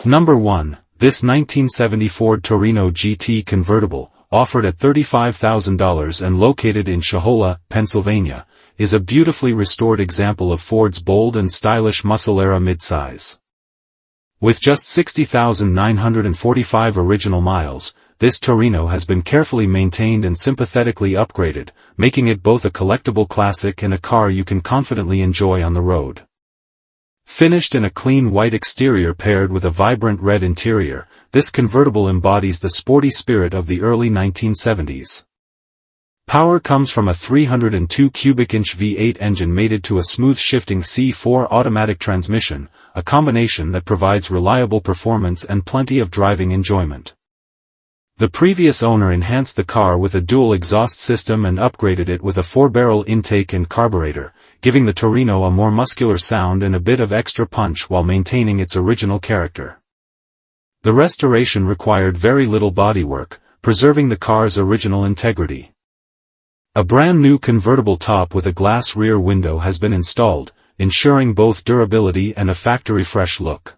Number 1. This 1970 Ford Torino GT convertible, offered at $35,000 and located in Chevrolet, Pennsylvania, is a beautifully restored example of Ford's bold and stylish muscle-era midsize. With just 60,945 original miles, this Torino has been carefully maintained and sympathetically upgraded, making it both a collectible classic and a car you can confidently enjoy on the road. Finished in a clean white exterior paired with a vibrant red interior, this convertible embodies the sporty spirit of the early 1970s. Power comes from a 302 cubic inch V8 engine mated to a smooth shifting C4 automatic transmission, a combination that provides reliable performance and plenty of driving enjoyment. The previous owner enhanced the car with a dual exhaust system and upgraded it with a 4-barrel intake and carburetor, giving the Torino a more muscular sound and a bit of extra punch while maintaining its original character. The restoration required very little bodywork, preserving the car's original integrity. A brand new convertible top with a glass rear window has been installed, ensuring both durability and a factory-fresh look.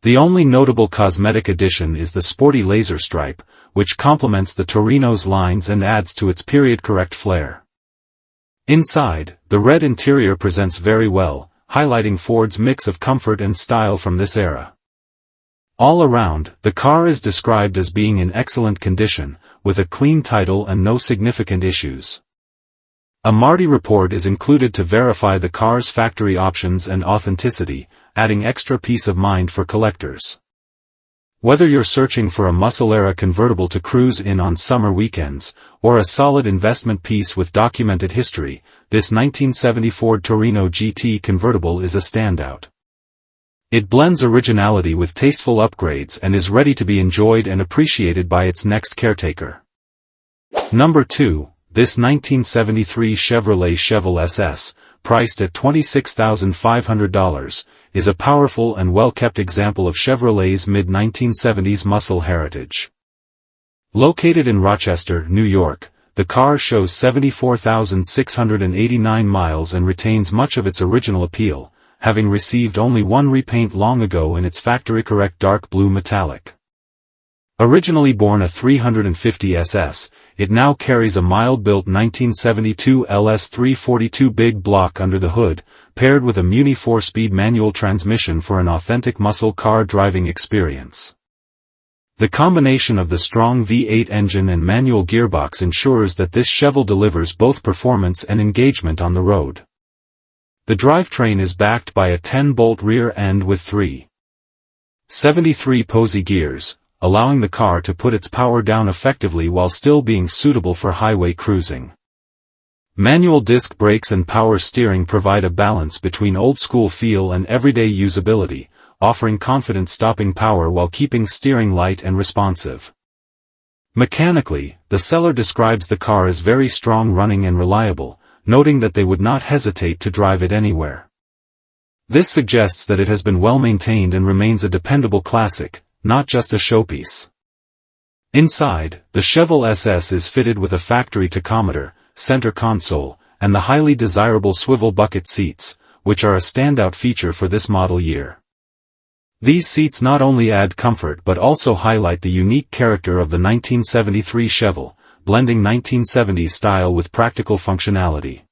The only notable cosmetic addition is the sporty laser stripe, which complements the Torino's lines and adds to its period-correct flair. Inside, the red interior presents very well, highlighting Ford's mix of comfort and style from this era. All around, the car is described as being in excellent condition, with a clean title and no significant issues. A MARTI report is included to verify the car's factory options and authenticity, adding extra peace of mind for collectors. Whether you're searching for a muscle-era convertible to cruise in on summer weekends, or a solid investment piece with documented history, this 1970 Ford Torino GT convertible is a standout. It blends originality with tasteful upgrades and is ready to be enjoyed and appreciated by its next caretaker. Number 2. This 1973 Chevrolet Chevelle SS, priced at $26,500, is a powerful and well-kept example of Chevrolet's mid-1970s muscle heritage. Located in Rochester, New York, the car shows 74,689 miles and retains much of its original appeal, having received only one repaint long ago in its factory-correct dark blue metallic. Originally born a 350 SS, it now carries a mild-built 1972 LS 342 big block under the hood, paired with a Muni 4-speed manual transmission for an authentic muscle car driving experience. The combination of the strong V8 engine and manual gearbox ensures that this Chevelle delivers both performance and engagement on the road. The drivetrain is backed by a 10-bolt rear end with 373 posy gears, allowing the car to put its power down effectively while still being suitable for highway cruising. Manual disc brakes and power steering provide a balance between old-school feel and everyday usability, offering confident stopping power while keeping steering light and responsive. Mechanically, the seller describes the car as very strong running and reliable, noting that they would not hesitate to drive it anywhere. This suggests that it has been well maintained and remains a dependable classic, not just a showpiece. Inside, the Chevelle SS is fitted with a factory tachometer, center console, and the highly desirable swivel bucket seats, which are a standout feature for this model year. These seats not only add comfort but also highlight the unique character of the 1973 Chevelle, blending 1970s style with practical functionality.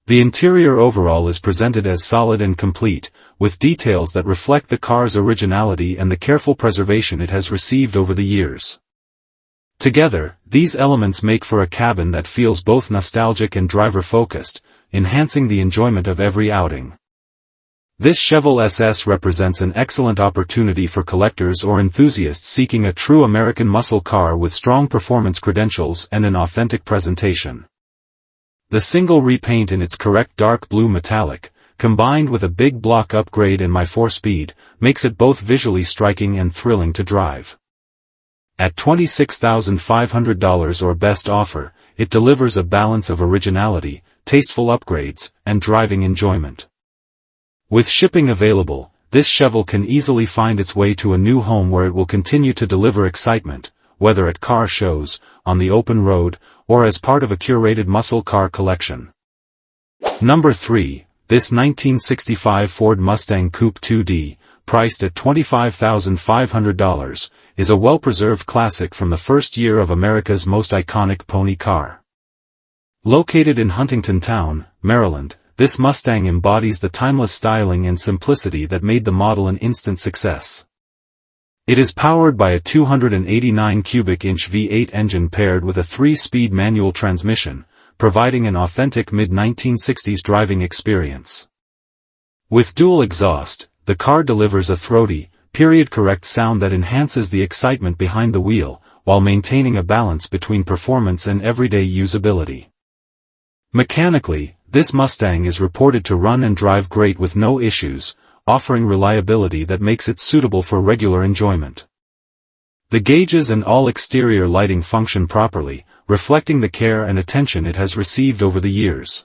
The interior overall is presented as solid and complete, with details that reflect the car's originality and the careful preservation it has received over the years. Together, these elements make for a cabin that feels both nostalgic and driver-focused, enhancing the enjoyment of every outing. This Chevelle SS represents an excellent opportunity for collectors or enthusiasts seeking a true American muscle car with strong performance credentials and an authentic presentation. The single repaint in its correct dark blue metallic, combined with a big block upgrade in my 4-speed, makes it both visually striking and thrilling to drive. At $26,500 or best offer, it delivers a balance of originality, tasteful upgrades, and driving enjoyment. With shipping available, this Chevelle can easily find its way to a new home where it will continue to deliver excitement, whether at car shows, on the open road, or as part of a curated muscle car collection. Number 3. This 1965 Ford Mustang Coupe 2D, priced at $25,500, is a well-preserved classic from the first year of America's most iconic pony car. Located in Huntington Town, Maryland, this Mustang embodies the timeless styling and simplicity that made the model an instant success. It is powered by a 289 cubic inch V8 engine paired with a 3-speed manual transmission, providing an authentic mid-1960s driving experience. With dual exhaust, the car delivers a throaty, period-correct sound that enhances the excitement behind the wheel, while maintaining a balance between performance and everyday usability. Mechanically, this Mustang is reported to run and drive great with no issues, offering reliability that makes it suitable for regular enjoyment. The gauges and all exterior lighting function properly, reflecting the care and attention it has received over the years.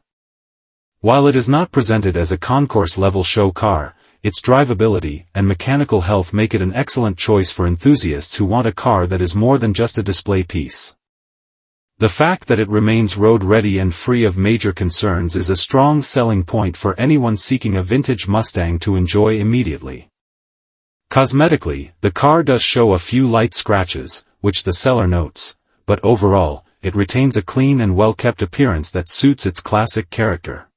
While it is not presented as a concourse-level show car, its drivability and mechanical health make it an excellent choice for enthusiasts who want a car that is more than just a display piece. The fact that it remains road-ready and free of major concerns is a strong selling point for anyone seeking a vintage Mustang to enjoy immediately. Cosmetically, the car does show a few light scratches, which the seller notes, but overall, it retains a clean and well-kept appearance that suits its classic character.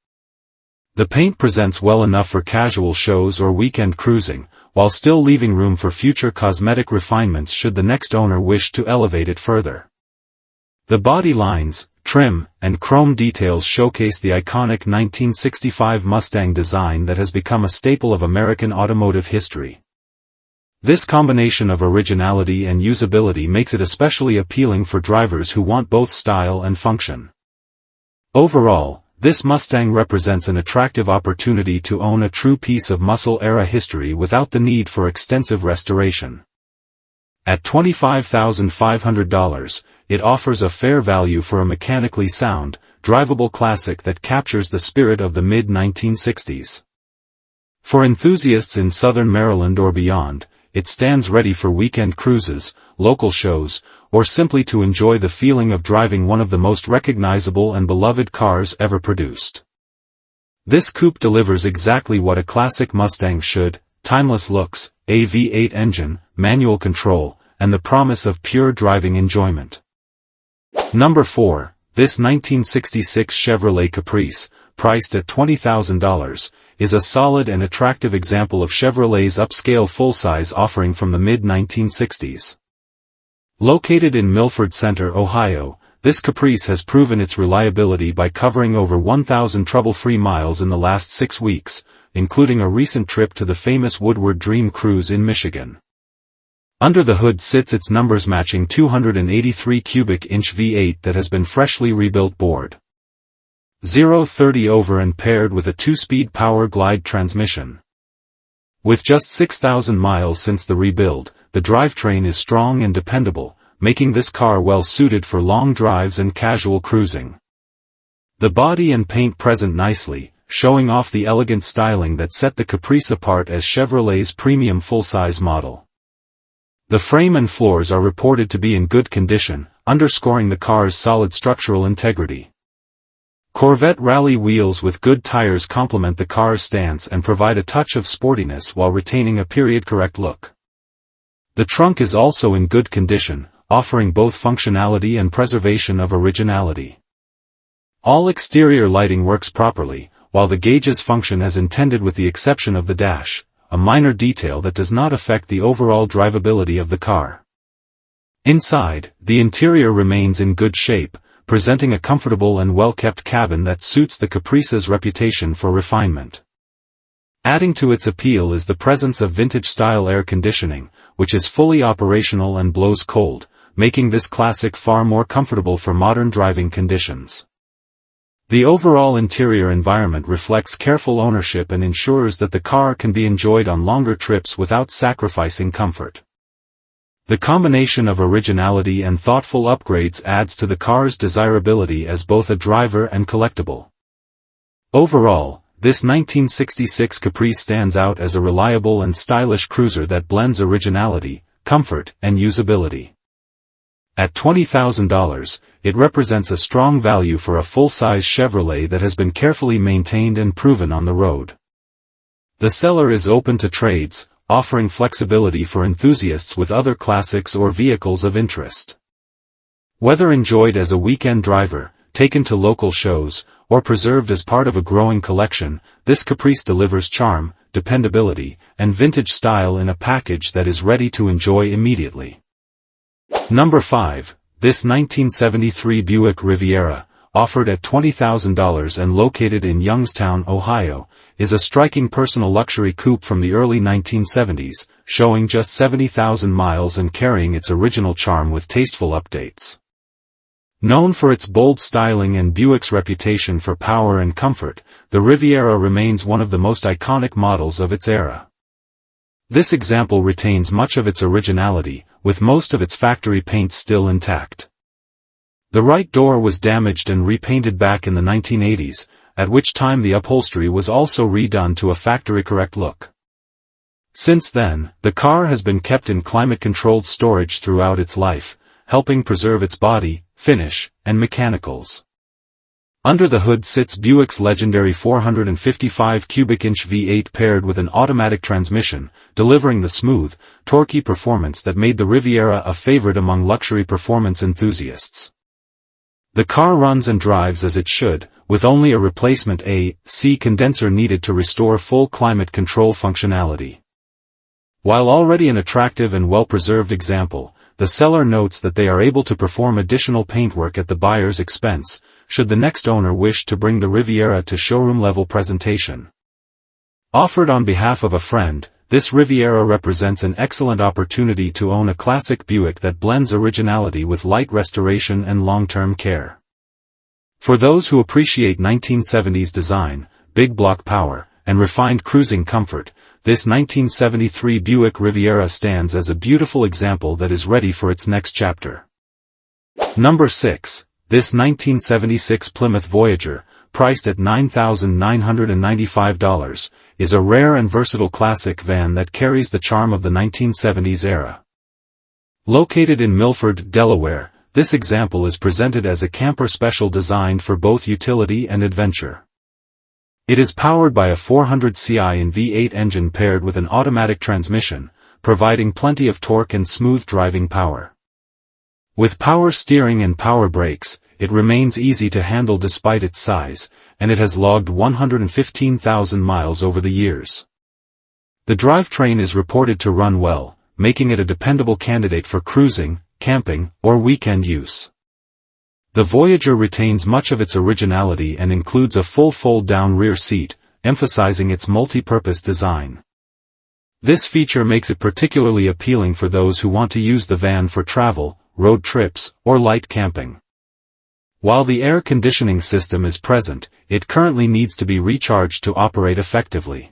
The paint presents well enough for casual shows or weekend cruising, while still leaving room for future cosmetic refinements should the next owner wish to elevate it further. The body lines, trim, and chrome details showcase the iconic 1965 Mustang design that has become a staple of American automotive history. This combination of originality and usability makes it especially appealing for drivers who want both style and function. Overall, this Mustang represents an attractive opportunity to own a true piece of muscle-era history without the need for extensive restoration. At $25,500, it offers a fair value for a mechanically sound, drivable classic that captures the spirit of the mid-1960s. For enthusiasts in southern Maryland or beyond, it stands ready for weekend cruises, local shows, or simply to enjoy the feeling of driving one of the most recognizable and beloved cars ever produced. This coupe delivers exactly what a classic Mustang should: timeless looks, a V8 engine, manual control, and the promise of pure driving enjoyment. Number 4, this 1966 Chevrolet Caprice, priced at $20,000, is a solid and attractive example of Chevrolet's upscale full-size offering from the mid-1960s. Located in Milford Center, Ohio, this Caprice has proven its reliability by covering over 1,000 trouble-free miles in the last 6 weeks, including a recent trip to the famous Woodward Dream Cruise in Michigan. Under the hood sits its numbers-matching 283 cubic inch V8 that has been freshly rebuilt board. 0-30 over and paired with a 2-speed power glide transmission. With just 6,000 miles since the rebuild, the drivetrain is strong and dependable, making this car well suited for long drives and casual cruising. The body and paint present nicely, showing off the elegant styling that set the Caprice apart as Chevrolet's premium full-size model. The frame and floors are reported to be in good condition, underscoring the car's solid structural integrity. Corvette rally wheels with good tires complement the car's stance and provide a touch of sportiness while retaining a period-correct look. The trunk is also in good condition, offering both functionality and preservation of originality. All exterior lighting works properly, while the gauges function as intended with the exception of the dash, a minor detail that does not affect the overall drivability of the car. Inside, the interior remains in good shape, presenting a comfortable and well-kept cabin that suits the Caprice's reputation for refinement. Adding to its appeal is the presence of vintage-style air conditioning, which is fully operational and blows cold, making this classic far more comfortable for modern driving conditions. The overall interior environment reflects careful ownership and ensures that the car can be enjoyed on longer trips without sacrificing comfort. The combination of originality and thoughtful upgrades adds to the car's desirability as both a driver and collectible. Overall, this 1966 Caprice stands out as a reliable and stylish cruiser that blends originality, comfort, and usability. At $20,000, it represents a strong value for a full-size Chevrolet that has been carefully maintained and proven on the road. The seller is open to trades, offering flexibility for enthusiasts with other classics or vehicles of interest. Whether enjoyed as a weekend driver, taken to local shows, or preserved as part of a growing collection, this Caprice delivers charm, dependability, and vintage style in a package that is ready to enjoy immediately. Number 5. This 1973 Buick Riviera, offered at $20,000 and located in Youngstown, Ohio, is a striking personal luxury coupe from the early 1970s, showing just 70,000 miles and carrying its original charm with tasteful updates. Known for its bold styling and Buick's reputation for power and comfort, the Riviera remains one of the most iconic models of its era. This example retains much of its originality, with most of its factory paint still intact. The right door was damaged and repainted back in the 1980s, at which time the upholstery was also redone to a factory-correct look. Since then, the car has been kept in climate-controlled storage throughout its life, helping preserve its body, finish, and mechanicals. Under the hood sits Buick's legendary 455 cubic inch V8 paired with an automatic transmission, delivering the smooth, torquey performance that made the Riviera a favorite among luxury performance enthusiasts. The car runs and drives as it should, with only a replacement AC condenser needed to restore full climate control functionality. While already an attractive and well-preserved example, the seller notes that they are able to perform additional paintwork at the buyer's expense, should the next owner wish to bring the Riviera to showroom-level presentation. Offered on behalf of a friend, this Riviera represents an excellent opportunity to own a classic Buick that blends originality with light restoration and long-term care. For those who appreciate 1970s design, big block power, and refined cruising comfort, this 1973 Buick Riviera stands as a beautiful example that is ready for its next chapter. Number 6. This 1976 Plymouth Voyager, priced at $9,995, is a rare and versatile classic van that carries the charm of the 1970s era. Located in Milford, Delaware, this example is presented as a camper special designed for both utility and adventure. It is powered by a 400 CI V8 engine paired with an automatic transmission, providing plenty of torque and smooth driving power. With power steering and power brakes, it remains easy to handle despite its size, and it has logged 115,000 miles over the years. The drivetrain is reported to run well, making it a dependable candidate for cruising, camping, or weekend use. The Voyager retains much of its originality and includes a full fold-down rear seat, emphasizing its multi-purpose design. This feature makes it particularly appealing for those who want to use the van for travel, road trips, or light camping. While the air conditioning system is present, it currently needs to be recharged to operate effectively.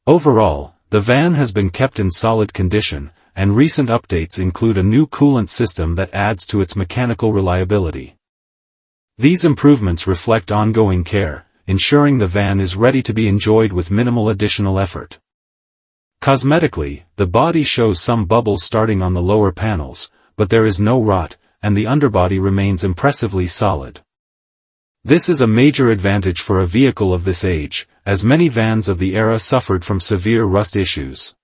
Overall, the van has been kept in solid condition, and recent updates include a new coolant system that adds to its mechanical reliability. These improvements reflect ongoing care, ensuring the van is ready to be enjoyed with minimal additional effort. Cosmetically, the body shows some bubbles starting on the lower panels, but there is no rot, and the underbody remains impressively solid. This is a major advantage for a vehicle of this age, as many vans of the era suffered from severe rust issues.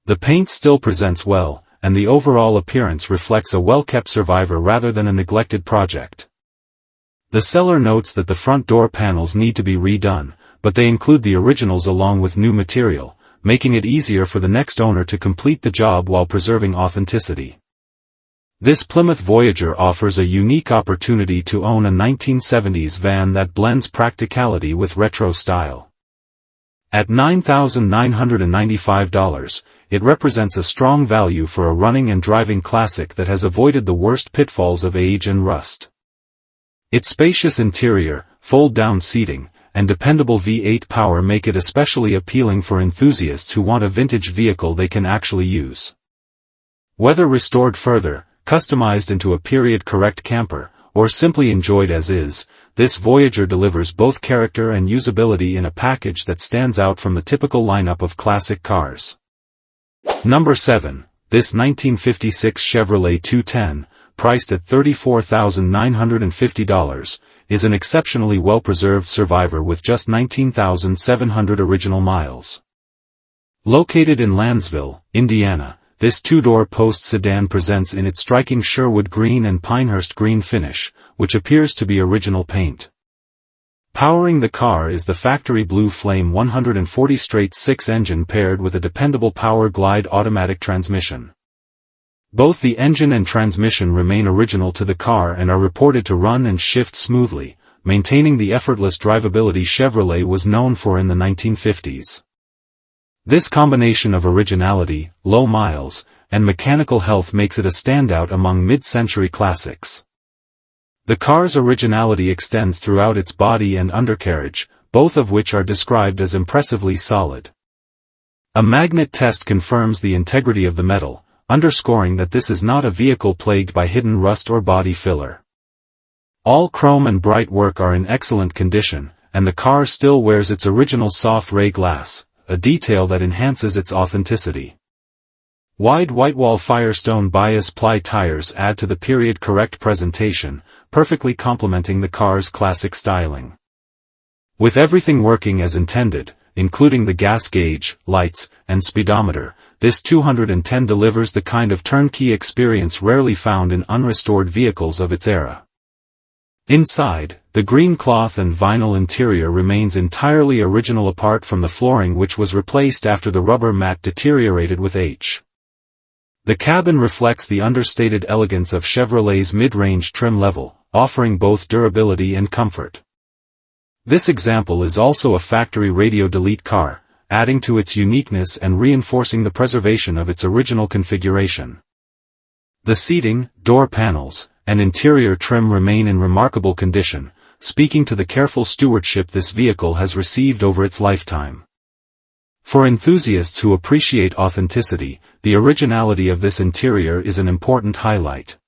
The paint still presents well, and the overall appearance reflects a well-kept survivor rather than a neglected project. The seller notes that the front door panels need to be redone, but they include the originals along with new material, making it easier for the next owner to complete the job while preserving authenticity. This Plymouth Voyager offers a unique opportunity to own a 1970s van that blends practicality with retro style. At $9,995, it represents a strong value for a running and driving classic that has avoided the worst pitfalls of age and rust. Its spacious interior, fold-down seating, and dependable V8 power make it especially appealing for enthusiasts who want a vintage vehicle they can actually use. Whether restored further, customized into a period-correct camper, or simply enjoyed as is, this Voyager delivers both character and usability in a package that stands out from the typical lineup of classic cars. Number 7. This 1956 Chevrolet 210, priced at $34,950, is an exceptionally well-preserved survivor with just 19,700 original miles. Located in Lansville, Indiana, this two-door post sedan presents in its striking Sherwood green and Pinehurst green finish, which appears to be original paint. Powering the car is the factory blue Flame 140 straight-six engine paired with a dependable Power Glide automatic transmission. Both the engine and transmission remain original to the car and are reported to run and shift smoothly, maintaining the effortless drivability Chevrolet was known for in the 1950s. This combination of originality, low miles, and mechanical health makes it a standout among mid-century classics. The car's originality extends throughout its body and undercarriage, both of which are described as impressively solid. A magnet test confirms the integrity of the metal, underscoring that this is not a vehicle plagued by hidden rust or body filler. All chrome and bright work are in excellent condition, and the car still wears its original soft ray glass, a detail that enhances its authenticity. Wide whitewall Firestone bias ply tires add to the period-correct presentation, perfectly complementing the car's classic styling. With everything working as intended, including the gas gauge, lights, and speedometer, this 210 delivers the kind of turnkey experience rarely found in unrestored vehicles of its era. Inside, the green cloth and vinyl interior remains entirely original apart from the flooring which was replaced after the rubber mat deteriorated with age. The cabin reflects the understated elegance of Chevrolet's mid-range trim level, offering both durability and comfort. This example is also a factory radio delete car, adding to its uniqueness and reinforcing the preservation of its original configuration. The seating, door panels, and interior trim remain in remarkable condition, speaking to the careful stewardship this vehicle has received over its lifetime. For enthusiasts who appreciate authenticity, the originality of this interior is an important highlight.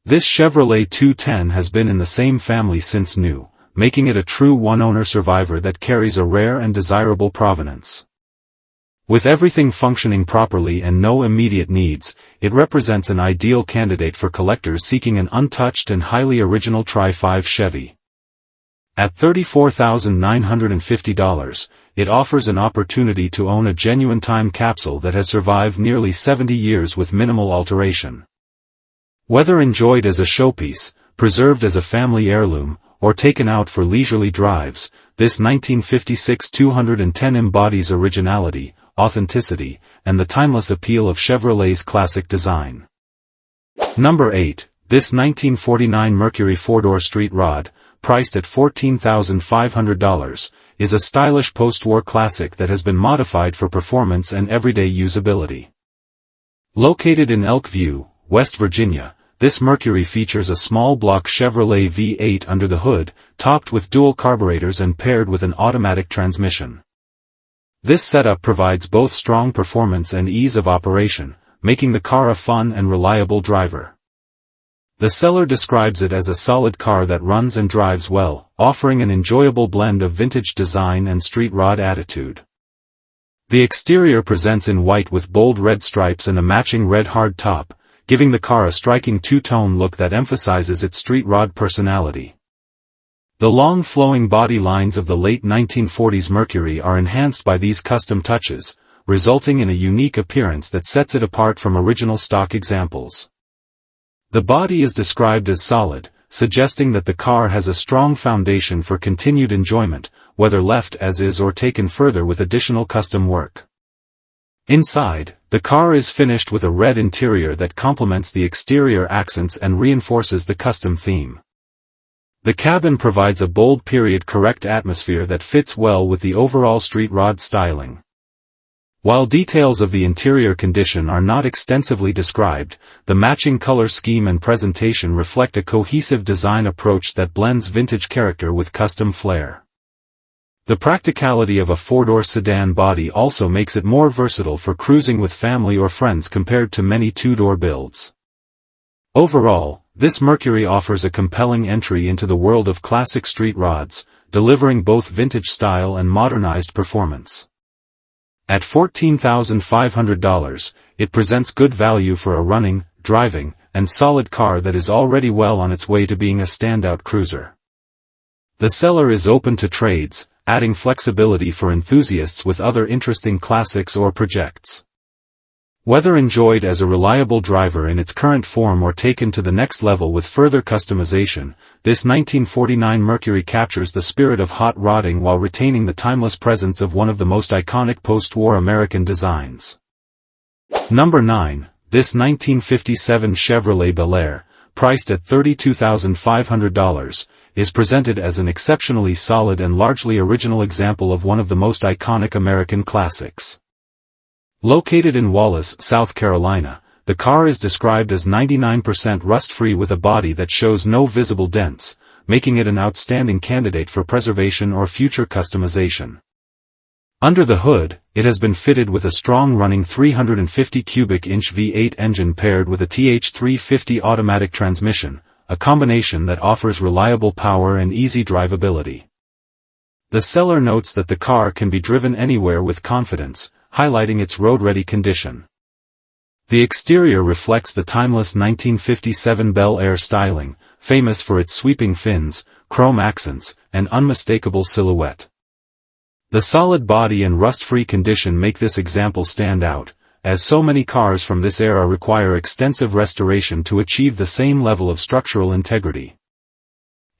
This Chevrolet 210 has been in the same family since new, making it a true one-owner survivor that carries a rare and desirable provenance. With everything functioning properly and no immediate needs, it represents an ideal candidate for collectors seeking an untouched and highly original Tri-5 Chevy. At $34,950, it offers an opportunity to own a genuine time capsule that has survived nearly 70 years with minimal alteration. Whether enjoyed as a showpiece, preserved as a family heirloom, or taken out for leisurely drives, this 1956 210 embodies originality, authenticity, and the timeless appeal of Chevrolet's classic design. Number 8, this 1949 Mercury four-door street rod, priced at $14,500, is a stylish post-war classic that has been modified for performance and everyday usability. Located in Elk View, West Virginia, this Mercury features a small-block Chevrolet V8 under the hood, topped with dual carburetors and paired with an automatic transmission. This setup provides both strong performance and ease of operation, making the car a fun and reliable driver. The seller describes it as a solid car that runs and drives well, offering an enjoyable blend of vintage design and street rod attitude. The exterior presents in white with bold red stripes and a matching red hard top, giving the car a striking two-tone look that emphasizes its street rod personality. The long flowing body lines of the late 1940s Mercury are enhanced by these custom touches, resulting in a unique appearance that sets it apart from original stock examples. The body is described as solid, suggesting that the car has a strong foundation for continued enjoyment, whether left as is or taken further with additional custom work. Inside, the car is finished with a red interior that complements the exterior accents and reinforces the custom theme. The cabin provides a bold period-correct atmosphere that fits well with the overall street rod styling. While details of the interior condition are not extensively described, the matching color scheme and presentation reflect a cohesive design approach that blends vintage character with custom flair. The practicality of a four-door sedan body also makes it more versatile for cruising with family or friends compared to many two-door builds. Overall, this Mercury offers a compelling entry into the world of classic street rods, delivering both vintage style and modernized performance. At $14,500, it presents good value for a running, driving, and solid car that is already well on its way to being a standout cruiser. The seller is open to trades, adding flexibility for enthusiasts with other interesting classics or projects. Whether enjoyed as a reliable driver in its current form or taken to the next level with further customization, this 1949 Mercury captures the spirit of hot rodding while retaining the timeless presence of one of the most iconic post-war American designs. Number 9. This 1957 Chevrolet Bel Air, priced at $32,500, is presented as an exceptionally solid and largely original example of one of the most iconic American classics. Located in Wallace, South Carolina, the car is described as 99% rust-free with a body that shows no visible dents, making it an outstanding candidate for preservation or future customization. Under the hood, it has been fitted with a strong-running 350 cubic inch V8 engine paired with a TH350 automatic transmission, a combination that offers reliable power and easy drivability. The seller notes that the car can be driven anywhere with confidence, highlighting its road-ready condition. The exterior reflects the timeless 1957 Bel Air styling, famous for its sweeping fins, chrome accents, and unmistakable silhouette. The solid body and rust-free condition make this example stand out, as so many cars from this era require extensive restoration to achieve the same level of structural integrity.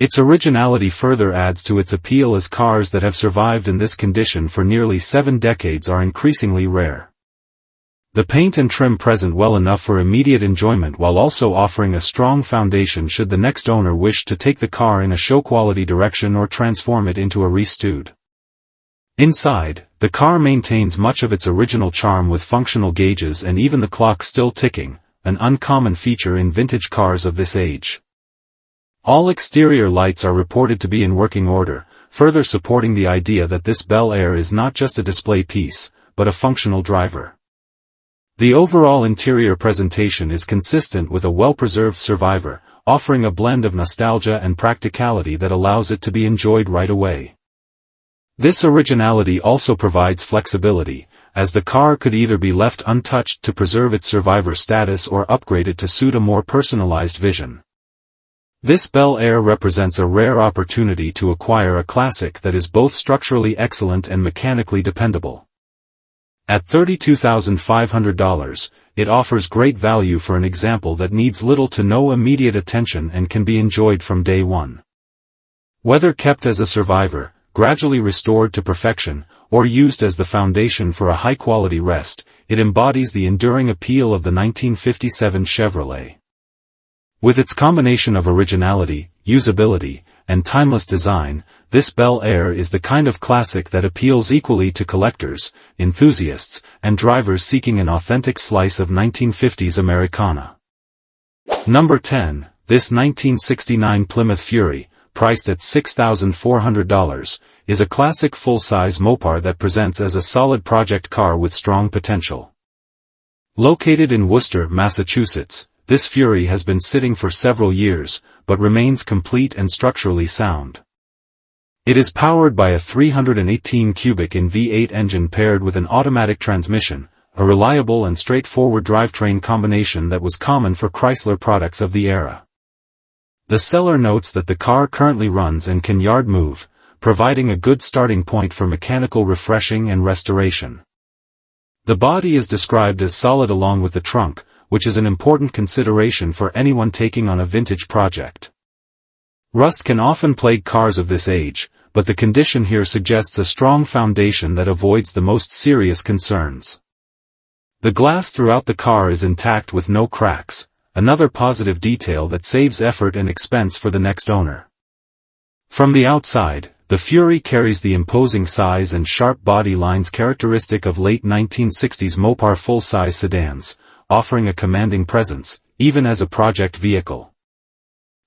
Its originality further adds to its appeal, as cars that have survived in this condition for nearly 7 decades are increasingly rare. The paint and trim present well enough for immediate enjoyment while also offering a strong foundation should the next owner wish to take the car in a show-quality direction or transform it into a restyled. Inside, the car maintains much of its original charm with functional gauges and even the clock still ticking, an uncommon feature in vintage cars of this age. All exterior lights are reported to be in working order, further supporting the idea that this Bel Air is not just a display piece, but a functional driver. The overall interior presentation is consistent with a well-preserved survivor, offering a blend of nostalgia and practicality that allows it to be enjoyed right away. This originality also provides flexibility, as the car could either be left untouched to preserve its survivor status or upgraded to suit a more personalized vision. This Bel Air represents a rare opportunity to acquire a classic that is both structurally excellent and mechanically dependable. At $32,500, it offers great value for an example that needs little to no immediate attention and can be enjoyed from day one. Whether kept as a survivor, gradually restored to perfection, or used as the foundation for a high-quality rest, it embodies the enduring appeal of the 1957 Chevrolet. With its combination of originality, usability, and timeless design, this Bel Air is the kind of classic that appeals equally to collectors, enthusiasts, and drivers seeking an authentic slice of 1950s Americana. Number 10. This 1969 Plymouth Fury, priced at $6,400, is a classic full-size Mopar that presents as a solid project car with strong potential. Located in Worcester, Massachusetts, this Fury has been sitting for several years, but remains complete and structurally sound. It is powered by a 318 cubic inch V8 engine paired with an automatic transmission, a reliable and straightforward drivetrain combination that was common for Chrysler products of the era. The seller notes that the car currently runs and can yard move, providing a good starting point for mechanical refreshing and restoration. The body is described as solid along with the trunk, which is an important consideration for anyone taking on a vintage project. Rust can often plague cars of this age, but the condition here suggests a strong foundation that avoids the most serious concerns. The glass throughout the car is intact with no cracks, another positive detail that saves effort and expense for the next owner. From the outside, the Fury carries the imposing size and sharp body lines characteristic of late 1960s Mopar full-size sedans, offering a commanding presence, even as a project vehicle.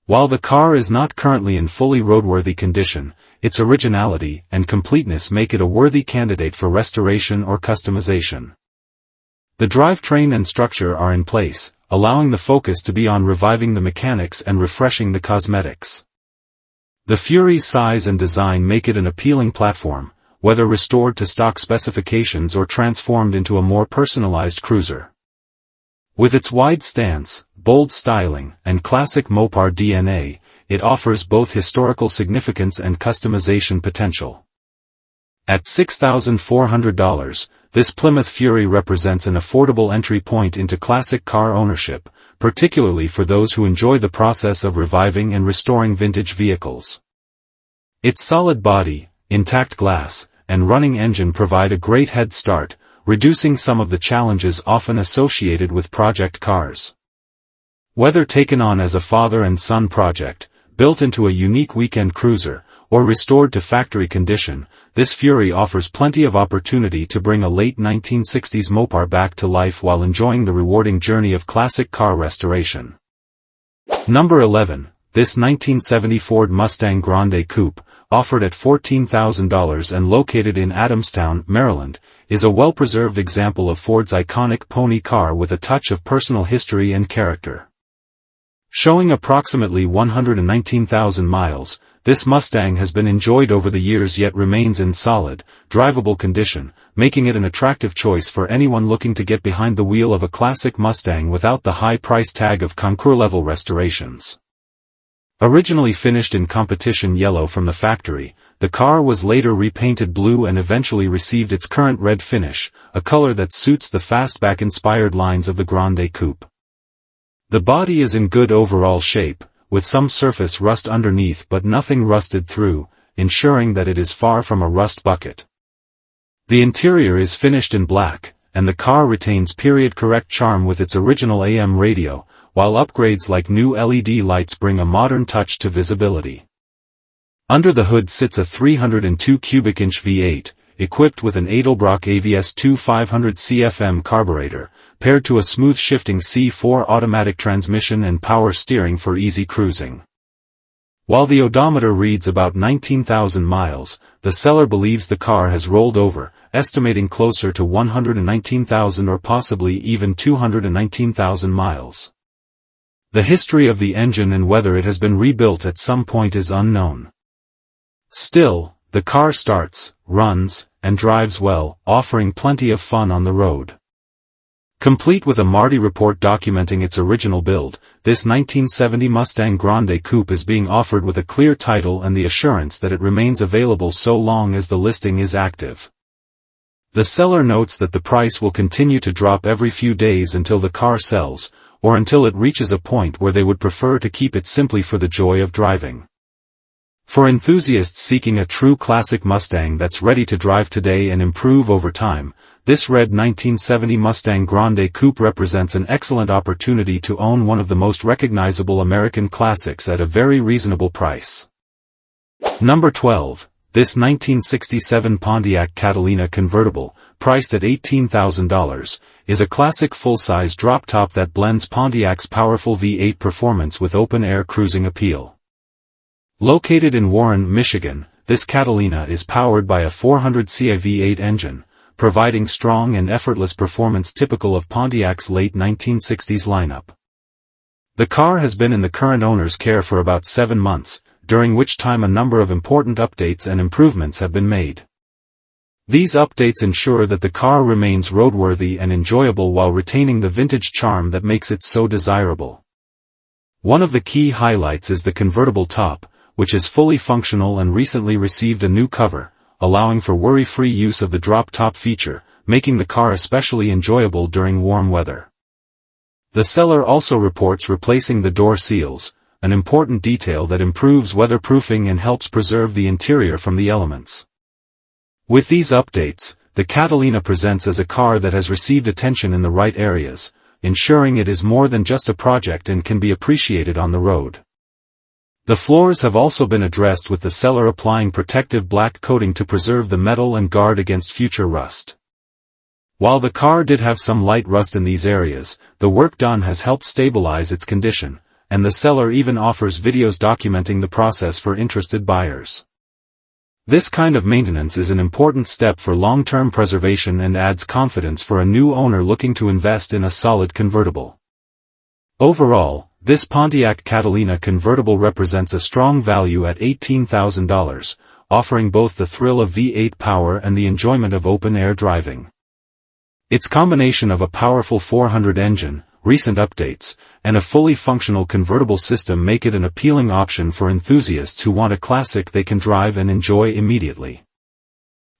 While the car is not currently in fully roadworthy condition, its originality and completeness make it a worthy candidate for restoration or customization. The drivetrain and structure are in place, allowing the focus to be on reviving the mechanics and refreshing the cosmetics. The Fury's size and design make it an appealing platform, whether restored to stock specifications or transformed into a more personalized cruiser. With its wide stance, bold styling, and classic Mopar DNA, it offers both historical significance and customization potential. At $6,400, this Plymouth Fury represents an affordable entry point into classic car ownership, particularly for those who enjoy the process of reviving and restoring vintage vehicles. Its solid body, intact glass, and running engine provide a great head start, reducing some of the challenges often associated with project cars. Whether taken on as a father and son project, built into a unique weekend cruiser, or restored to factory condition, this Fury offers plenty of opportunity to bring a late 1960s Mopar back to life while enjoying the rewarding journey of classic car restoration. Number 11. This 1970 Ford Mustang Grande Coupe, offered at $14,000 and located in Adamstown, Maryland, is a well-preserved example of Ford's iconic pony car with a touch of personal history and character. Showing approximately 119,000 miles, this Mustang has been enjoyed over the years yet remains in solid, drivable condition, making it an attractive choice for anyone looking to get behind the wheel of a classic Mustang without the high price tag of concours-level restorations. Originally finished in competition yellow from the factory, the car was later repainted blue and eventually received its current red finish, a color that suits the fastback-inspired lines of the Grande Coupe. The body is in good overall shape, with some surface rust underneath but nothing rusted through, ensuring that it is far from a rust bucket. The interior is finished in black, and the car retains period-correct charm with its original AM radio, while upgrades like new LED lights bring a modern touch to visibility. Under the hood sits a 302 cubic inch V8, equipped with an Edelbrock AVS 500 CFM carburetor, paired to a smooth-shifting C4 automatic transmission and power steering for easy cruising. While the odometer reads about 19,000 miles, the seller believes the car has rolled over, estimating closer to 119,000 or possibly even 219,000 miles. The history of the engine and whether it has been rebuilt at some point is unknown. Still, the car starts, runs, and drives well, offering plenty of fun on the road. Complete with a Marti report documenting its original build, this 1970 Mustang Grande Coupe is being offered with a clear title and the assurance that it remains available so long as the listing is active. The seller notes that the price will continue to drop every few days until the car sells, or until it reaches a point where they would prefer to keep it simply for the joy of driving. For enthusiasts seeking a true classic Mustang that's ready to drive today and improve over time, this red 1970 Mustang Grande Coupe represents an excellent opportunity to own one of the most recognizable American classics at a very reasonable price. Number 12. This 1967 Pontiac Catalina convertible, priced at $18,000, is a classic full-size drop-top that blends Pontiac's powerful V8 performance with open-air cruising appeal. Located in Warren, Michigan, this Catalina is powered by a 400 CI V8 engine, providing strong and effortless performance typical of Pontiac's late 1960s lineup. The car has been in the current owner's care for about 7 months, during which time a number of important updates and improvements have been made. These updates ensure that the car remains roadworthy and enjoyable while retaining the vintage charm that makes it so desirable. One of the key highlights is the convertible top, which is fully functional and recently received a new cover, allowing for worry-free use of the drop-top feature, making the car especially enjoyable during warm weather. The seller also reports replacing the door seals, an important detail that improves weatherproofing and helps preserve the interior from the elements. With these updates, the Catalina presents as a car that has received attention in the right areas, ensuring it is more than just a project and can be appreciated on the road. The floors have also been addressed with the seller applying protective black coating to preserve the metal and guard against future rust. While the car did have some light rust in these areas, the work done has helped stabilize its condition, and the seller even offers videos documenting the process for interested buyers. This kind of maintenance is an important step for long-term preservation and adds confidence for a new owner looking to invest in a solid convertible. Overall, this Pontiac Catalina convertible represents a strong value at $18,000, offering both the thrill of V8 power and the enjoyment of open-air driving. Its combination of a powerful 400 engine, recent updates, and a fully functional convertible system make it an appealing option for enthusiasts who want a classic they can drive and enjoy immediately.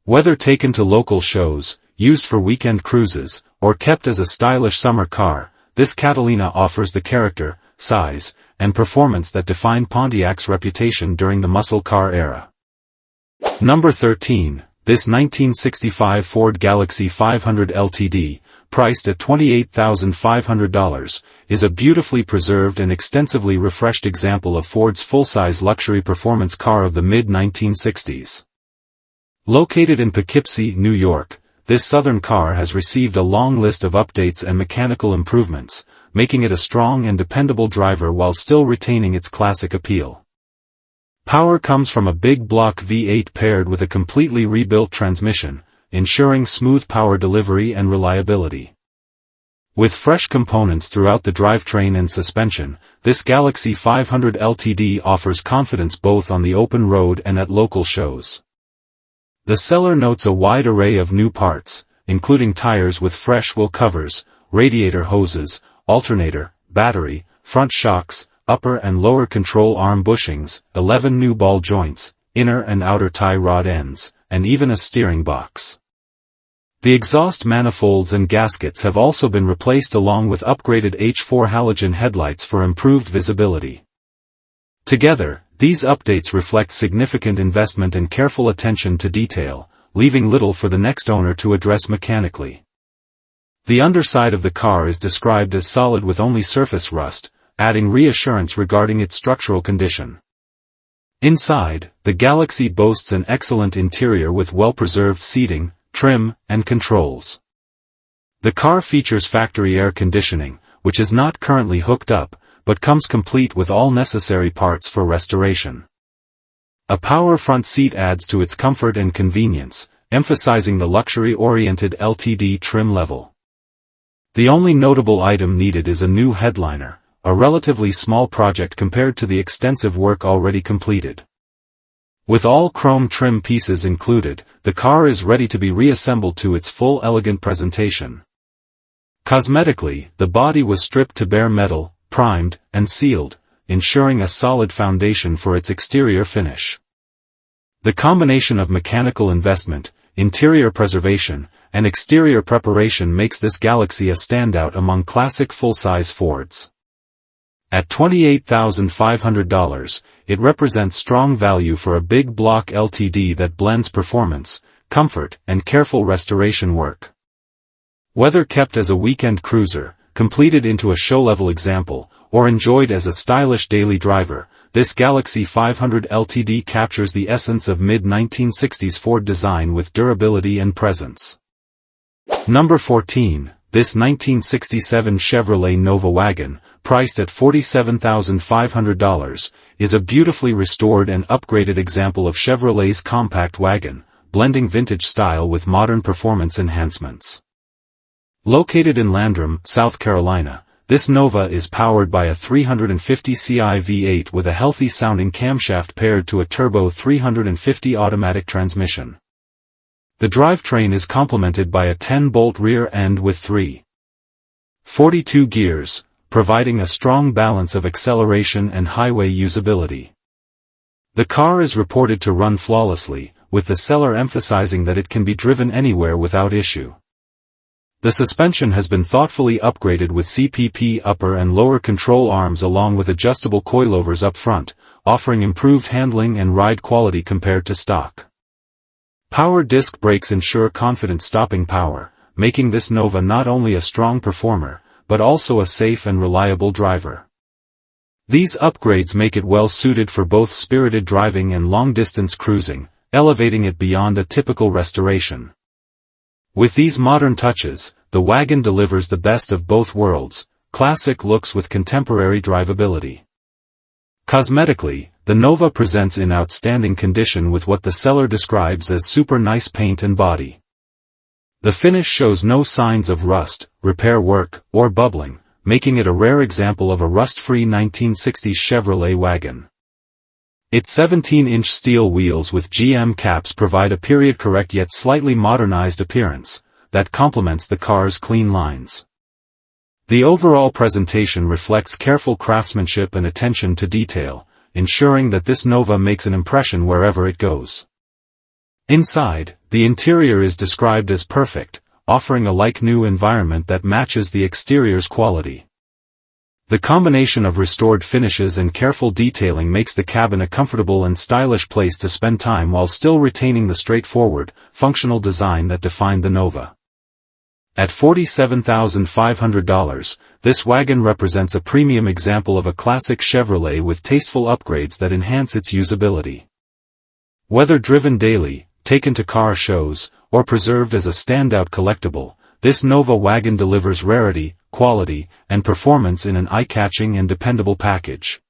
Whether taken to local shows, used for weekend cruises, or kept as a stylish summer car, this Catalina offers the character, size, and performance that defined Pontiac's reputation during the muscle car era. Number 13, this 1965 Ford Galaxie 500 Ltd, priced at $28,500, is a beautifully preserved and extensively refreshed example of Ford's full-size luxury performance car of the mid-1960s. Located in Poughkeepsie, New York, this southern car has received a long list of updates and mechanical improvements, making it a strong and dependable driver while still retaining its classic appeal. Power comes from a big block V8 paired with a completely rebuilt transmission, ensuring smooth power delivery and reliability. With fresh components throughout the drivetrain and suspension, this Galaxie 500 Ltd offers confidence both on the open road and at local shows. The seller notes a wide array of new parts, including tires with fresh wheel covers, radiator hoses, alternator, battery, front shocks, upper and lower control arm bushings, 11 new ball joints, inner and outer tie rod ends, and even a steering box. The exhaust manifolds and gaskets have also been replaced along with upgraded H4 halogen headlights for improved visibility. Together, these updates reflect significant investment and careful attention to detail, leaving little for the next owner to address mechanically. The underside of the car is described as solid with only surface rust, adding reassurance regarding its structural condition. Inside, the Galaxie boasts an excellent interior with well-preserved seating, trim, and controls. The car features factory air conditioning, which is not currently hooked up, but comes complete with all necessary parts for restoration. A power front seat adds to its comfort and convenience, emphasizing the luxury-oriented LTD trim level. The only notable item needed is a new headliner, a relatively small project compared to the extensive work already completed. With all chrome trim pieces included, the car is ready to be reassembled to its full elegant presentation. Cosmetically, the body was stripped to bare metal, primed, and sealed, ensuring a solid foundation for its exterior finish. The combination of mechanical investment, interior preservation, and exterior preparation makes this Galaxie a standout among classic full-size Fords. At $28,500, it represents strong value for a big block LTD that blends performance, comfort, and careful restoration work. Whether kept as a weekend cruiser, completed into a show-level example, or enjoyed as a stylish daily driver, this Galaxie 500 Ltd captures the essence of mid-1960s Ford design with durability and presence. Number 14, this 1967 Chevrolet Nova wagon, priced at $47,500, is a beautifully restored and upgraded example of Chevrolet's compact wagon, blending vintage style with modern performance enhancements. Located in Landrum, South Carolina, this Nova is powered by a 350 CI V8 with a healthy-sounding camshaft paired to a turbo 350 automatic transmission. The drivetrain is complemented by a 10-bolt rear end with 42 gears, providing a strong balance of acceleration and highway usability. The car is reported to run flawlessly, with the seller emphasizing that it can be driven anywhere without issue. The suspension has been thoughtfully upgraded with CPP upper and lower control arms along with adjustable coilovers up front, offering improved handling and ride quality compared to stock. Power disc brakes ensure confident stopping power, making this Nova not only a strong performer, but also a safe and reliable driver. These upgrades make it well suited for both spirited driving and long-distance cruising, elevating it beyond a typical restoration. With these modern touches, the wagon delivers the best of both worlds, classic looks with contemporary drivability. Cosmetically, the Nova presents in outstanding condition with what the seller describes as super nice paint and body. The finish shows no signs of rust, repair work, or bubbling, making it a rare example of a rust-free 1960s Chevrolet wagon. Its 17-inch steel wheels with GM caps provide a period-correct yet slightly modernized appearance that complements the car's clean lines. The overall presentation reflects careful craftsmanship and attention to detail, ensuring that this Nova makes an impression wherever it goes. Inside, the interior is described as perfect, offering a like-new environment that matches the exterior's quality. The combination of restored finishes and careful detailing makes the cabin a comfortable and stylish place to spend time while still retaining the straightforward, functional design that defined the Nova. At $47,500, this wagon represents a premium example of a classic Chevrolet with tasteful upgrades that enhance its usability. Whether driven daily, taken to car shows, or preserved as a standout collectible, this Nova wagon delivers rarity, quality, and performance in an eye-catching and dependable package.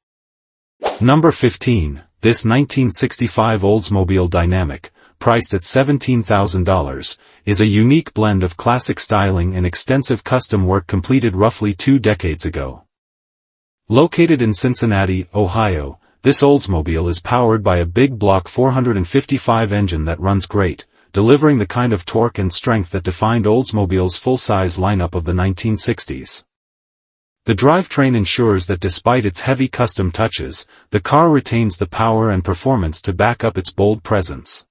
Number 15, this 1965 Oldsmobile Dynamic, priced at $17,000, is a unique blend of classic styling and extensive custom work completed roughly 2 decades ago. Located in Cincinnati, Ohio, this Oldsmobile is powered by a big block 455 engine that runs great, delivering the kind of torque and strength that defined Oldsmobile's full-size lineup of the 1960s. The drivetrain ensures that despite its heavy custom touches, the car retains the power and performance to back up its bold presence.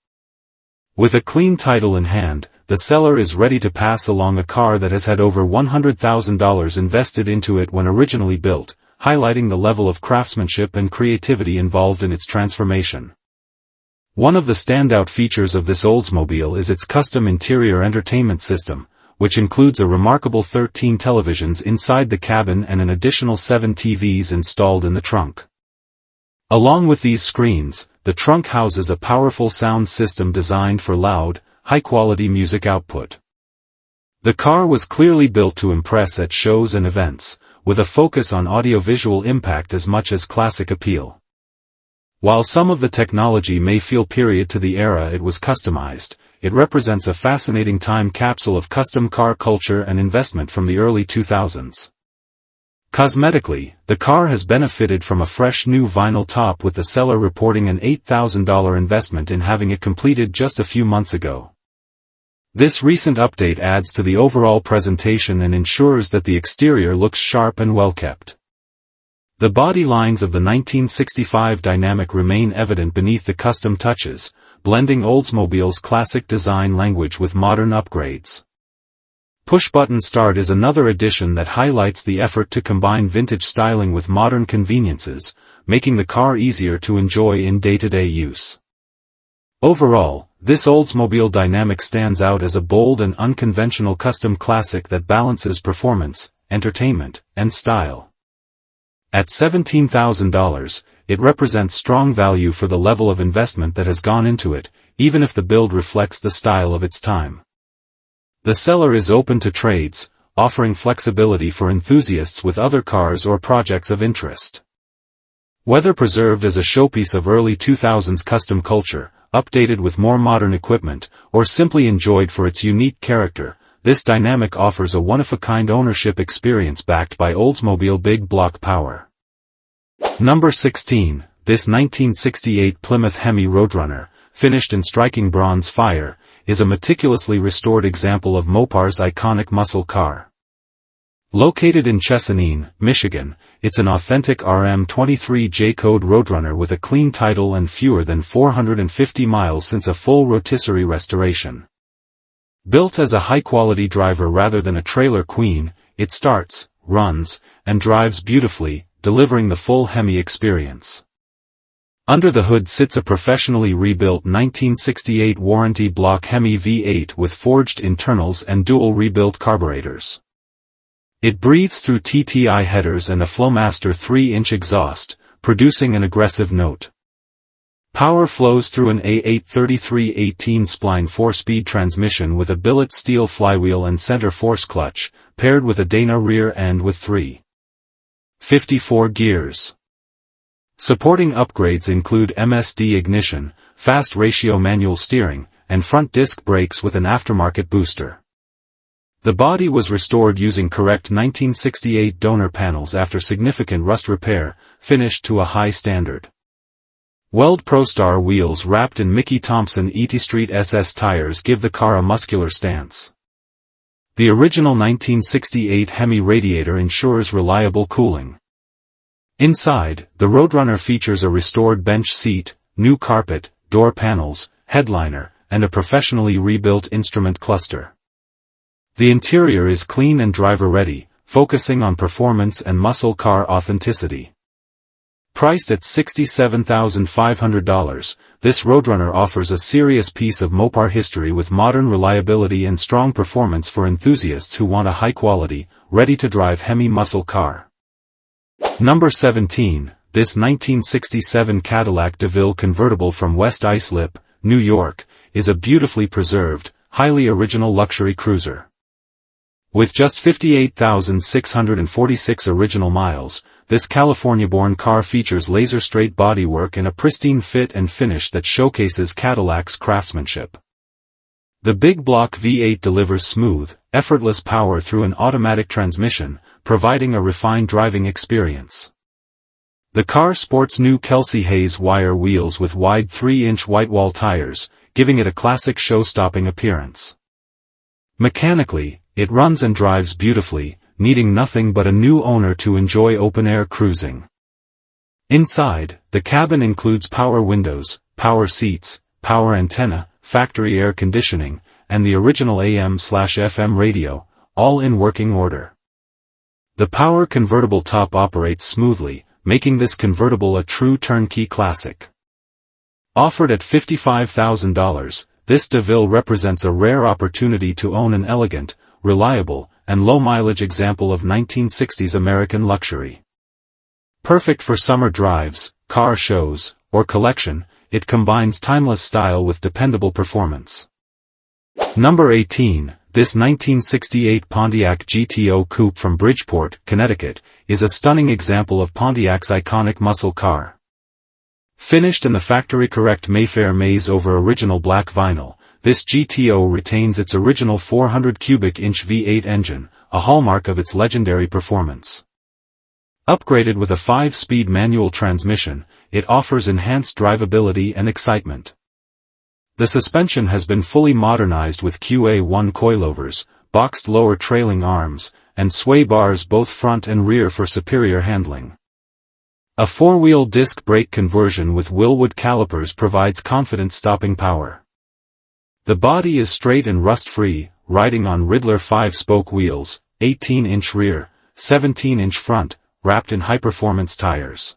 With a clean title in hand, the seller is ready to pass along a car that has had over $100,000 invested into it when originally built, highlighting the level of craftsmanship and creativity involved in its transformation. One of the standout features of this Oldsmobile is its custom interior entertainment system, which includes a remarkable 13 televisions inside the cabin and an additional 7 TVs installed in the trunk. Along with these screens, the trunk houses a powerful sound system designed for loud, high-quality music output. The car was clearly built to impress at shows and events, with a focus on audiovisual impact as much as classic appeal. While some of the technology may feel period to the era it was customized, it represents a fascinating time capsule of custom car culture and investment from the early 2000s. Cosmetically, the car has benefited from a fresh new vinyl top, with the seller reporting an $8,000 investment in having it completed just a few months ago. This recent update adds to the overall presentation and ensures that the exterior looks sharp and well kept. The body lines of the 1965 Dynamic remain evident beneath the custom touches, blending Oldsmobile's classic design language with modern upgrades. Push-button start is another addition that highlights the effort to combine vintage styling with modern conveniences, making the car easier to enjoy in day-to-day use. Overall, this Oldsmobile Dynamic stands out as a bold and unconventional custom classic that balances performance, entertainment, and style. At $17,000, it represents strong value for the level of investment that has gone into it, even if the build reflects the style of its time. The seller is open to trades, offering flexibility for enthusiasts with other cars or projects of interest. Whether preserved as a showpiece of early 2000s custom culture, updated with more modern equipment, or simply enjoyed for its unique character, this Dynamic offers a one-of-a-kind ownership experience backed by Oldsmobile big block power. Number 16, this 1968 Plymouth Hemi Roadrunner, finished in striking bronze fire, is a meticulously restored example of Mopar's iconic muscle car. Located in Chesapeake, Michigan, it's an authentic RM23 J-code Roadrunner with a clean title and fewer than 450 miles since a full rotisserie restoration. Built as a high-quality driver rather than a trailer queen, it starts, runs, and drives beautifully, delivering the full Hemi experience. Under the hood sits a professionally rebuilt 1968 warranty block Hemi V8 with forged internals and dual rebuilt carburetors. It breathes through TTI headers and a Flowmaster 3-inch exhaust, producing an aggressive note. Power flows through an A8 3318 spline 4-speed transmission with a billet steel flywheel and center force clutch, paired with a Dana rear end with 354 gears. Supporting upgrades include MSD ignition, fast ratio manual steering, and front disc brakes with an aftermarket booster. The body was restored using correct 1968 donor panels after significant rust repair, finished to a high standard. Weld ProStar wheels wrapped in Mickey Thompson ET Street SS tires give the car a muscular stance. The original 1968 Hemi radiator ensures reliable cooling. Inside, the Roadrunner features a restored bench seat, new carpet, door panels, headliner, and a professionally rebuilt instrument cluster. The interior is clean and driver-ready, focusing on performance and muscle car authenticity. Priced at $67,500, this Roadrunner offers a serious piece of Mopar history with modern reliability and strong performance for enthusiasts who want a high-quality, ready-to-drive Hemi muscle car. Number 17, this 1967 Cadillac DeVille convertible from West Islip, New York, is a beautifully preserved, highly original luxury cruiser. With just 58,646 original miles, this California-born car features laser-straight bodywork and a pristine fit and finish that showcases Cadillac's craftsmanship. The big block V8 delivers smooth, effortless power through an automatic transmission, providing a refined driving experience. The car sports new Kelsey Hayes wire wheels with wide 3-inch whitewall tires, giving it a classic show-stopping appearance. Mechanically, it runs and drives beautifully, needing nothing but a new owner to enjoy open-air cruising. Inside, the cabin includes power windows, power seats, power antenna, factory air conditioning, and the original AM/FM radio, all in working order. The power convertible top operates smoothly, making this convertible a true turnkey classic. Offered at $55,000, this DeVille represents a rare opportunity to own an elegant, reliable, and low-mileage example of 1960s American luxury. Perfect for summer drives, car shows, or collection, it combines timeless style with dependable performance. Number 18, this 1968 Pontiac GTO Coupe from Bridgeport, Connecticut, is a stunning example of Pontiac's iconic muscle car. Finished in the factory-correct Mayfair maize over original black vinyl, this GTO retains its original 400 cubic inch V8 engine, a hallmark of its legendary performance. Upgraded with a 5-speed manual transmission, it offers enhanced drivability and excitement. The suspension has been fully modernized with QA1 coilovers, boxed lower trailing arms, and sway bars both front and rear for superior handling. A 4-wheel disc brake conversion with Wilwood calipers provides confident stopping power. The body is straight and rust-free, riding on Ridler 5-spoke wheels, 18-inch rear, 17-inch front, wrapped in high-performance tires.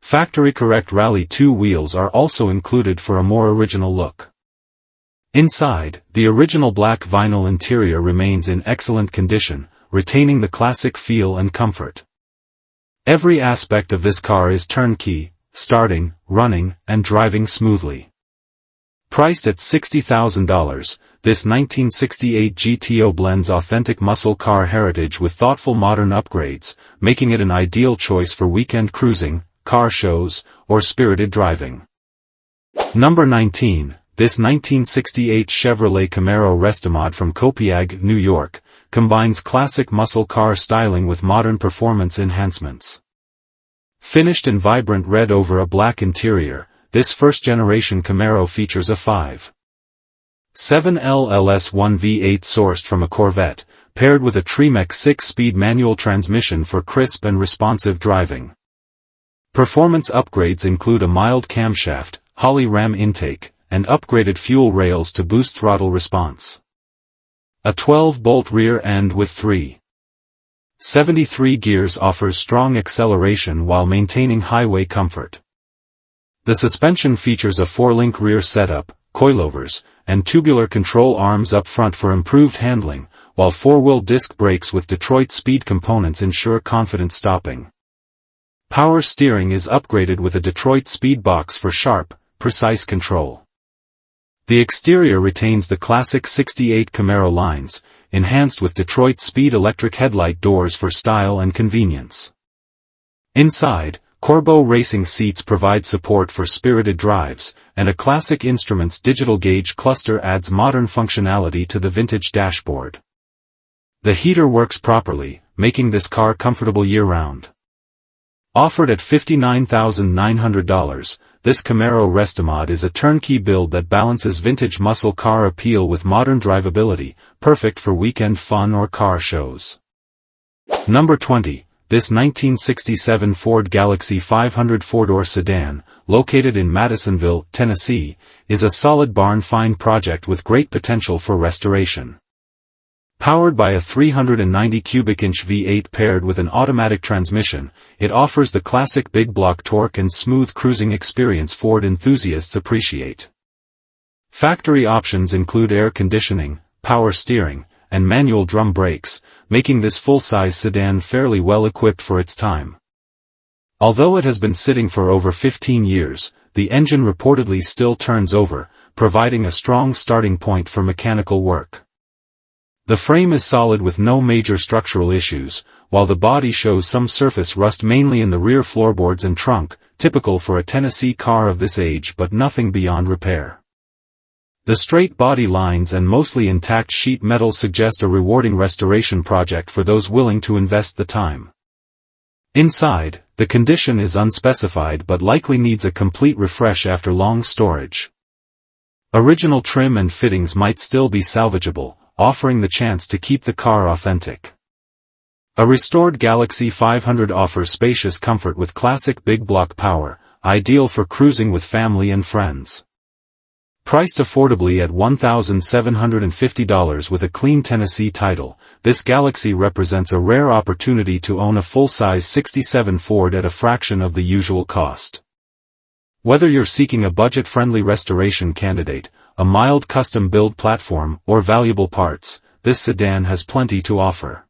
Factory-correct Rally 2 wheels are also included for a more original look. Inside, the original black vinyl interior remains in excellent condition, retaining the classic feel and comfort. Every aspect of this car is turnkey, starting, running, and driving smoothly. Priced at $60,000, this 1968 GTO blends authentic muscle car heritage with thoughtful modern upgrades, making it an ideal choice for weekend cruising, car shows, or spirited driving. Number 19, this 1968 Chevrolet Camaro Restomod from Pontiac, New York, combines classic muscle car styling with modern performance enhancements. Finished in vibrant red over a black interior, this first-generation Camaro features a 5.7 LLS1 V8 sourced from a Corvette, paired with a Tremec 6-speed manual transmission for crisp and responsive driving. Performance upgrades include a mild camshaft, Holley ram intake, and upgraded fuel rails to boost throttle response. A 12-bolt rear end with 3.73 gears offers strong acceleration while maintaining highway comfort. The suspension features a 4-link rear setup, coilovers, and tubular control arms up front for improved handling, while 4-wheel disc brakes with Detroit speed components ensure confident stopping. Power steering is upgraded with a Detroit speed box for sharp, precise control. The exterior retains the classic '68 Camaro lines, enhanced with Detroit speed electric headlight doors for style and convenience. Inside, Corbeau racing seats provide support for spirited drives, and a Classic Instruments digital gauge cluster adds modern functionality to the vintage dashboard. The heater works properly, making this car comfortable year-round. Offered at $59,900, this Camaro Restomod is a turnkey build that balances vintage muscle car appeal with modern drivability, perfect for weekend fun or car shows. Number 20. This 1967 Ford Galaxie 500 four-door sedan, located in Madisonville, Tennessee, is a solid barn-find project with great potential for restoration. Powered by a 390 cubic inch V8 paired with an automatic transmission, it offers the classic big block torque and smooth cruising experience Ford enthusiasts appreciate. Factory options include air conditioning, power steering, and manual drum brakes, making this full-size sedan fairly well equipped for its time. Although it has been sitting for over 15 years, the engine reportedly still turns over, providing a strong starting point for mechanical work. The frame is solid with no major structural issues, while the body shows some surface rust mainly in the rear floorboards and trunk, typical for a Tennessee car of this age but nothing beyond repair. The straight body lines and mostly intact sheet metal suggest a rewarding restoration project for those willing to invest the time. Inside, the condition is unspecified but likely needs a complete refresh after long storage. Original trim and fittings might still be salvageable, offering the chance to keep the car authentic. A restored Galaxie 500 offers spacious comfort with classic big block power, ideal for cruising with family and friends. Priced affordably at $1,750 with a clean Tennessee title, this Galaxie represents a rare opportunity to own a full-size '67 Ford at a fraction of the usual cost. Whether you're seeking a budget-friendly restoration candidate, a mild custom-build platform, or valuable parts, this sedan has plenty to offer.